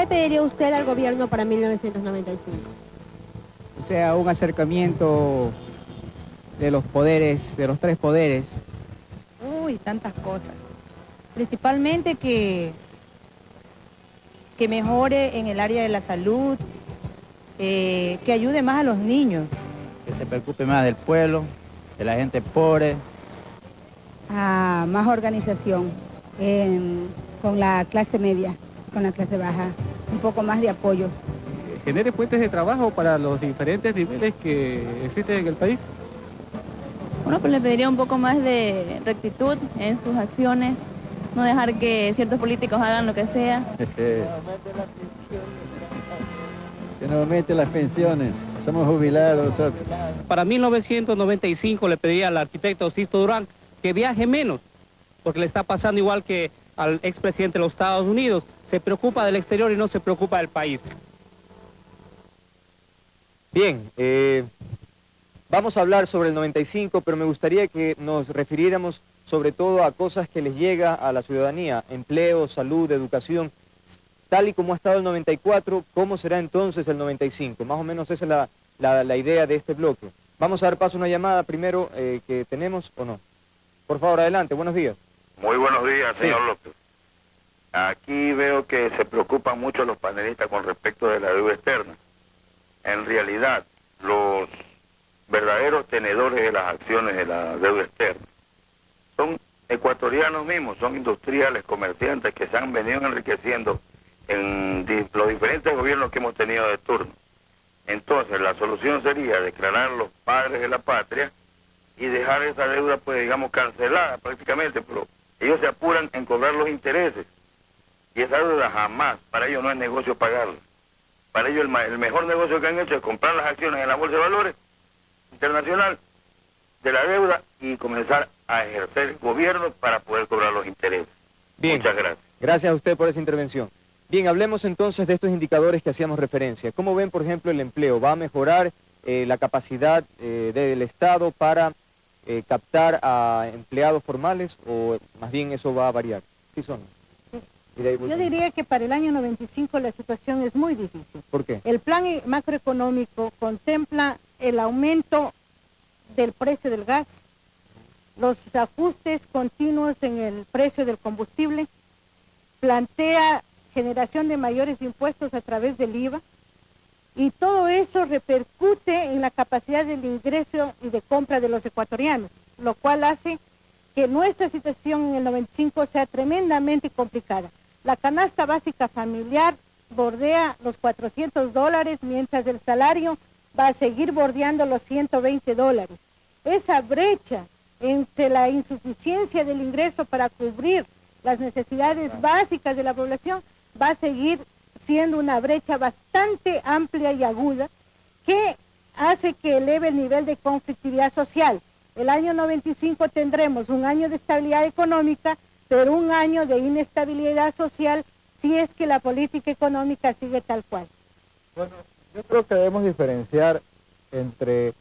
le pediría usted al gobierno para 1995? O sea, un acercamiento de los poderes, de los tres poderes. Uy, tantas cosas. Principalmente que mejore en el área de la salud, que ayude más a los niños. Que se preocupe más del pueblo, de la gente pobre. A más organización con la clase media, con la clase baja, un poco más de apoyo. Genere fuentes de trabajo para los diferentes niveles que existen en el país. Bueno, pues le pediría un poco más de rectitud en sus acciones, no dejar que ciertos políticos hagan lo que sea. Que no aumente las pensiones, somos jubilados nosotros. Para 1995 le pediría al arquitecto Sisto Durán que viaje menos, porque le está pasando igual que al expresidente de los Estados Unidos, se preocupa del exterior y no se preocupa del país. Bien, vamos a hablar sobre el 95, pero me gustaría que nos refiriéramos sobre todo a cosas que les llega a la ciudadanía, empleo, salud, educación, tal y como ha estado el 94, ¿cómo será entonces el 95? Más o menos esa es la idea de este bloque. Vamos a dar paso a una llamada primero que tenemos o no. Por favor, adelante, buenos días. Muy buenos días, señor Sí. López. Aquí veo que se preocupan mucho los panelistas con respecto de la deuda externa. En realidad, los verdaderos tenedores de las acciones de la deuda externa son ecuatorianos mismos, son industriales, comerciantes que se han venido enriqueciendo en los diferentes gobiernos que hemos tenido de turno. Entonces, la solución sería declarar los padres de la patria y dejar esa deuda, pues, digamos, cancelada prácticamente, pero ellos se apuran en cobrar los intereses. Y esa deuda jamás, para ellos no es negocio pagarla. Para ellos el mejor negocio que han hecho es comprar las acciones en la Bolsa de Valores Internacional de la deuda y comenzar a ejercer el gobierno para poder cobrar los intereses. Bien. Muchas gracias. Gracias a usted por esa intervención. Bien, hablemos entonces de estos indicadores que hacíamos referencia. ¿Cómo ven, por ejemplo, el empleo? ¿Va a mejorar la capacidad del Estado para captar a empleados formales o más bien eso va a variar? ¿Sí son? Yo diría que para el año 95 la situación es muy difícil. ¿Por qué? El plan macroeconómico contempla el aumento del precio del gas, los ajustes continuos en el precio del combustible, plantea generación de mayores impuestos a través del IVA, y todo eso repercute en la capacidad del ingreso y de compra de los ecuatorianos, lo cual hace que nuestra situación en el 95 sea tremendamente complicada. La canasta básica familiar bordea los $400, mientras el salario va a seguir bordeando los $120. Esa brecha entre la insuficiencia del ingreso para cubrir las necesidades básicas de la población va a seguir siendo una brecha bastante amplia y aguda que hace que eleve el nivel de conflictividad social. El año 95 tendremos un año de estabilidad económica, pero un año de inestabilidad social si es que la política económica sigue tal cual. Bueno, yo creo que debemos diferenciar entre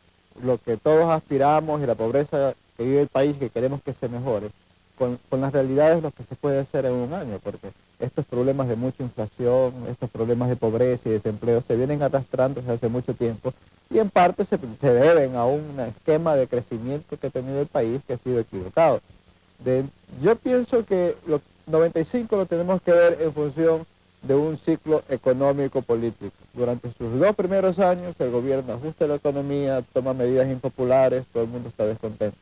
lo que todos aspiramos y la pobreza que vive el país, que queremos que se mejore, con las realidades lo que se puede hacer en un año, porque estos problemas de mucha inflación, estos problemas de pobreza y desempleo se vienen arrastrando desde hace mucho tiempo y en parte se deben a un esquema de crecimiento que ha tenido el país que ha sido equivocado. Yo pienso que los 95 lo tenemos que ver en función de un ciclo económico-político. Durante sus 2 primeros años el gobierno ajusta la economía, toma medidas impopulares, todo el mundo está descontento.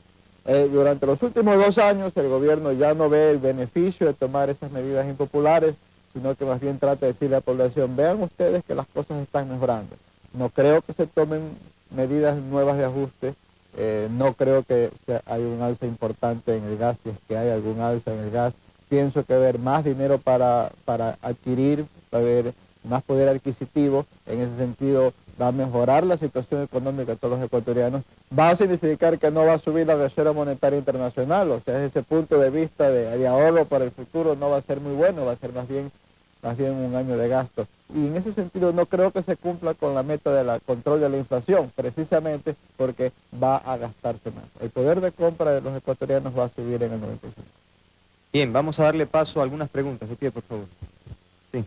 Durante los últimos 2 años el gobierno ya no ve el beneficio de tomar esas medidas impopulares, sino que más bien trata de decirle a la población, vean ustedes que las cosas están mejorando. No creo que se tomen medidas nuevas de ajuste, no creo que haya un alza importante en el gas, si es que hay algún alza en el gas. Pienso que va a haber más dinero para adquirir, va a haber más poder adquisitivo, en ese sentido va a mejorar la situación económica de todos los ecuatorianos, va a significar que no va a subir la Reserva Monetaria Internacional, o sea, desde ese punto de vista de ahorro para el futuro no va a ser muy bueno, va a ser más bien un año de gasto. Y en ese sentido no creo que se cumpla con la meta del control de la inflación, precisamente porque va a gastarse más. El poder de compra de los ecuatorianos va a subir en el 95. Bien, vamos a darle paso a algunas preguntas. De pie, por favor. Sí.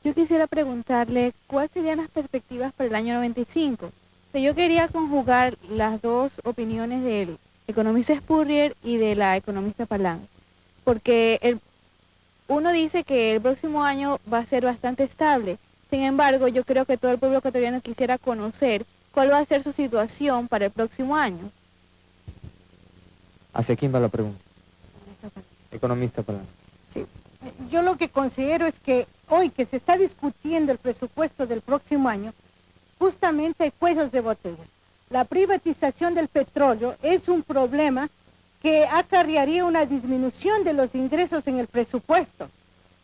Yo quisiera preguntarle cuáles serían las perspectivas para el año 95. O sea, yo quería conjugar las dos opiniones del economista Spurrier y de la economista Palan, porque uno dice que el próximo año va a ser bastante estable. Sin embargo, yo creo que todo el pueblo ecuatoriano quisiera conocer cuál va a ser su situación para el próximo año. ¿Hacia quién va la pregunta? Economista Palan. Sí. Yo lo que considero es que hoy que se está discutiendo el presupuesto del próximo año, justamente hay cuellos de botella. La privatización del petróleo es un problema que acarrearía una disminución de los ingresos en el presupuesto.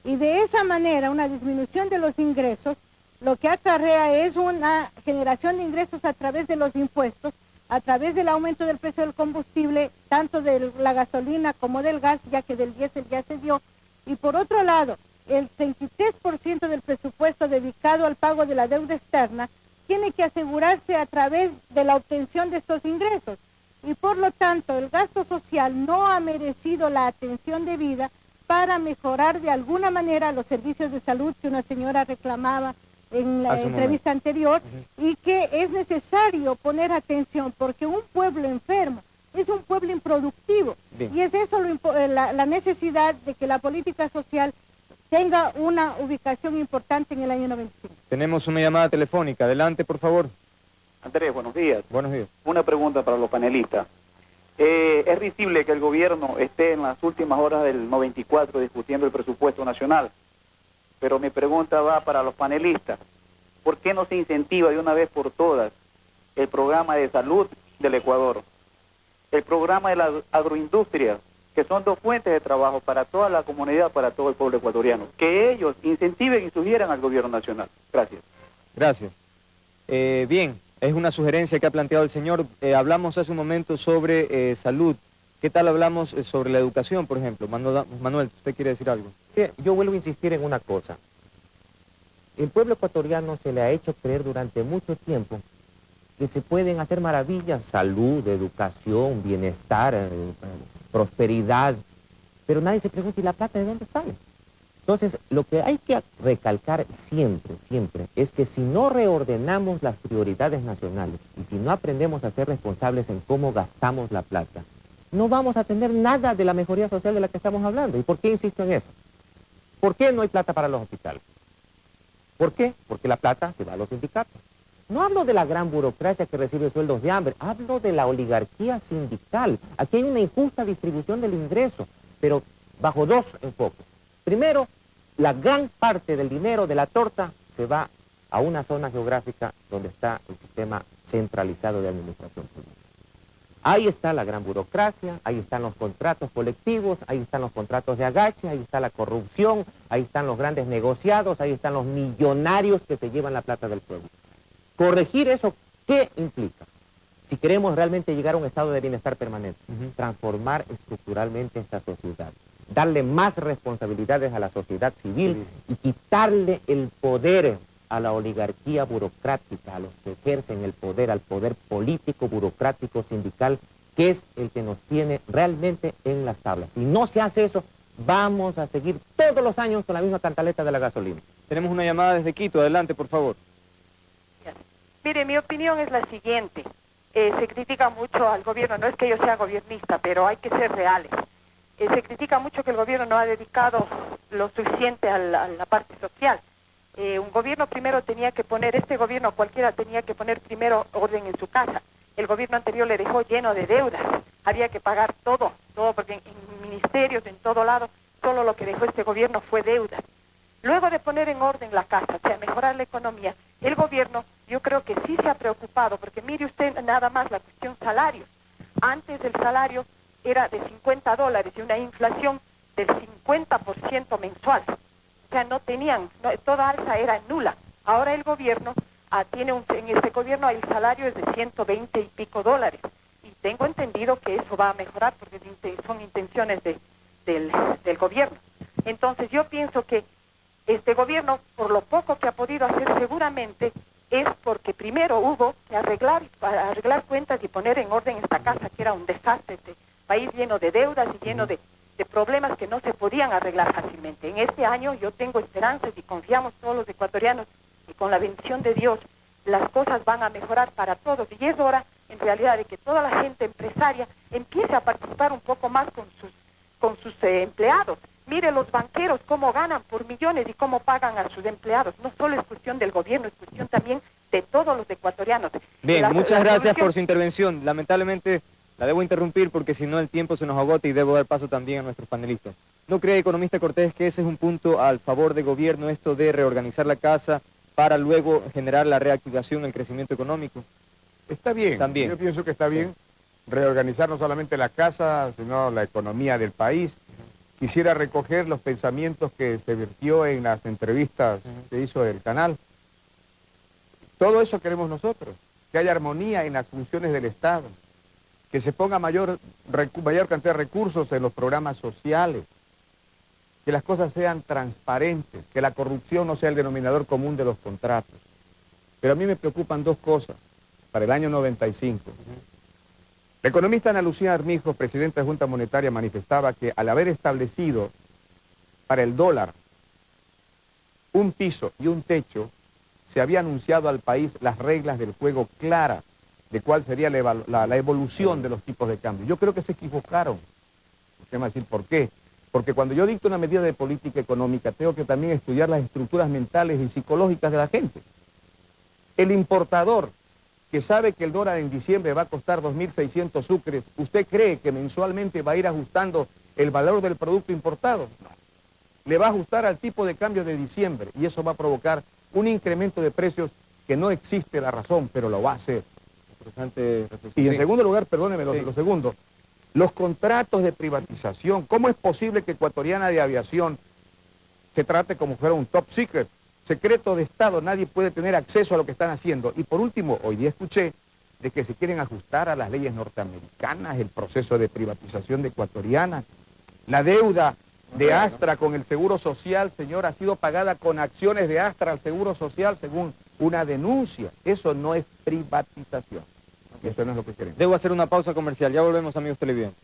Y de esa manera, una disminución de los ingresos, lo que acarrea es una generación de ingresos a través de los impuestos, a través del aumento del precio del combustible, tanto de la gasolina como del gas, ya que del diésel ya se dio. Y por otro lado, el 33% del presupuesto dedicado al pago de la deuda externa tiene que asegurarse a través de la obtención de estos ingresos. Y por lo tanto, el gasto social no ha merecido la atención debida para mejorar de alguna manera los servicios de salud que una señora reclamaba en la entrevista anterior, y que es necesario poner atención porque un pueblo enfermo es un pueblo improductivo. Bien. Y es eso la necesidad de que la política social tenga una ubicación importante en el año 95. Tenemos una llamada telefónica. Adelante, por favor. Andrés, buenos días. Buenos días. Una pregunta para los panelistas. Es risible que el gobierno esté en las últimas horas del 94 discutiendo el presupuesto nacional, pero mi pregunta va para los panelistas. ¿Por qué no se incentiva de una vez por todas el programa de salud del Ecuador, el programa de la agroindustria, que son dos fuentes de trabajo para toda la comunidad, para todo el pueblo ecuatoriano? Que ellos incentiven y sugieran al gobierno nacional. Gracias. Gracias. Bien, es una sugerencia que ha planteado el señor. Hablamos hace un momento sobre salud. ¿Qué tal hablamos sobre la educación, por ejemplo? Manuel, ¿usted quiere decir algo? Yo vuelvo a insistir en una cosa. El pueblo ecuatoriano se le ha hecho creer durante mucho tiempo que se pueden hacer maravillas, salud, educación, bienestar, prosperidad, pero nadie se pregunta, ¿y la plata de dónde sale? Entonces, lo que hay que recalcar siempre, siempre, es que si no reordenamos las prioridades nacionales y si no aprendemos a ser responsables en cómo gastamos la plata, no vamos a tener nada de la mejoría social de la que estamos hablando. ¿Y por qué insisto en eso? ¿Por qué no hay plata para los hospitales? ¿Por qué? Porque la plata se va a los sindicatos. No hablo de la gran burocracia que recibe sueldos de hambre, hablo de la oligarquía sindical. Aquí hay una injusta distribución del ingreso, pero bajo dos enfoques. Primero, la gran parte del dinero de la torta se va a una zona geográfica donde está el sistema centralizado de administración pública. Ahí está la gran burocracia, ahí están los contratos colectivos, ahí están los contratos de agache, ahí está la corrupción, ahí están los grandes negociados, ahí están los millonarios que se llevan la plata del pueblo. Corregir eso, ¿qué implica? Si queremos realmente llegar a un estado de bienestar permanente, transformar estructuralmente esta sociedad, darle más responsabilidades a la sociedad civil y quitarle el poder a la oligarquía burocrática, a los que ejercen el poder, al poder político, burocrático, sindical, que es el que nos tiene realmente en las tablas. Si no se hace eso, vamos a seguir todos los años con la misma cantaleta de la gasolina. Tenemos una llamada desde Quito. Adelante, por favor. Mire, mi opinión es la siguiente. Se critica mucho al gobierno, no es que yo sea gobernista, pero hay que ser reales. Se critica mucho que el gobierno no ha dedicado lo suficiente a la parte social. Un gobierno primero tenía que poner, este gobierno cualquiera tenía que poner primero orden en su casa. El gobierno anterior le dejó lleno de deudas. Había que pagar todo, porque en ministerios, en todo lado, solo lo que dejó este gobierno fue deuda. Luego de poner en orden la casa, o sea, mejorar la economía, el gobierno yo creo que sí se ha preocupado, porque mire usted nada más la cuestión salarios. Antes el salario era de $50 y una inflación del 50% mensual. O sea, no tenían, toda alza era nula. Ahora el gobierno en este gobierno el salario es de 120 y pico dólares. Y tengo entendido que eso va a mejorar porque son intenciones del gobierno. Entonces yo pienso que este gobierno, por lo poco que ha podido hacer seguramente, es porque primero hubo que arreglar cuentas y poner en orden esta casa, que era un desastre, este país lleno de deudas y lleno de de problemas que no se podían arreglar fácilmente. En este año yo tengo esperanzas y confiamos todos los ecuatorianos y con la bendición de Dios las cosas van a mejorar para todos y es hora en realidad de que toda la gente empresaria empiece a participar un poco más con sus empleados. Mire los banqueros cómo ganan por millones y cómo pagan a sus empleados. No solo es cuestión del gobierno, es cuestión también de todos los ecuatorianos. Bien, muchas la gracias solución- por su intervención. Lamentablemente la debo interrumpir porque si no el tiempo se nos agota y debo dar paso también a nuestros panelistas. ¿No cree, economista Cortés, que ese es un punto al favor del gobierno, esto de reorganizar la casa para luego generar la reactivación, el crecimiento económico? Está bien, También. yo pienso que está bien reorganizar no solamente la casa, sino la economía del país. Quisiera recoger los pensamientos que se vertió en las entrevistas que hizo el canal. Todo eso queremos nosotros, que haya armonía en las funciones del Estado, que se ponga mayor cantidad de recursos en los programas sociales, que las cosas sean transparentes, que la corrupción no sea el denominador común de los contratos. Pero a mí me preocupan dos cosas para el año 95. La economista Ana Lucía Armijo, presidenta de Junta Monetaria, manifestaba que al haber establecido para el dólar un piso y un techo, se había anunciado al país las reglas del juego claras de cuál sería la evolución de los tipos de cambio. Yo creo que se equivocaron. Usted me va a decir, ¿por qué? Porque cuando yo dicto una medida de política económica, tengo que también estudiar las estructuras mentales y psicológicas de la gente. El importador que sabe que el dólar en diciembre va a costar 2.600 sucres, ¿usted cree que mensualmente va a ir ajustando el valor del producto importado? No. Le va a ajustar al tipo de cambio de diciembre y eso va a provocar un incremento de precios que no existe la razón, pero lo va a hacer. Interesante reflexión. Y en Sí. segundo lugar, perdóneme, Sí. lo segundo, los contratos de privatización. ¿Cómo es posible que Ecuatoriana de Aviación se trate como fuera un top secret? Secreto de Estado, nadie puede tener acceso a lo que están haciendo. Y por último, hoy día escuché de que se quieren ajustar a las leyes norteamericanas, el proceso de privatización de Ecuatoriana. La deuda de Astra con el Seguro Social, señor, ha sido pagada con acciones de Astra al Seguro Social según una denuncia. Eso no es privatización. Eso no es lo que queremos. Debo hacer una pausa comercial. Ya volvemos, amigos televidentes.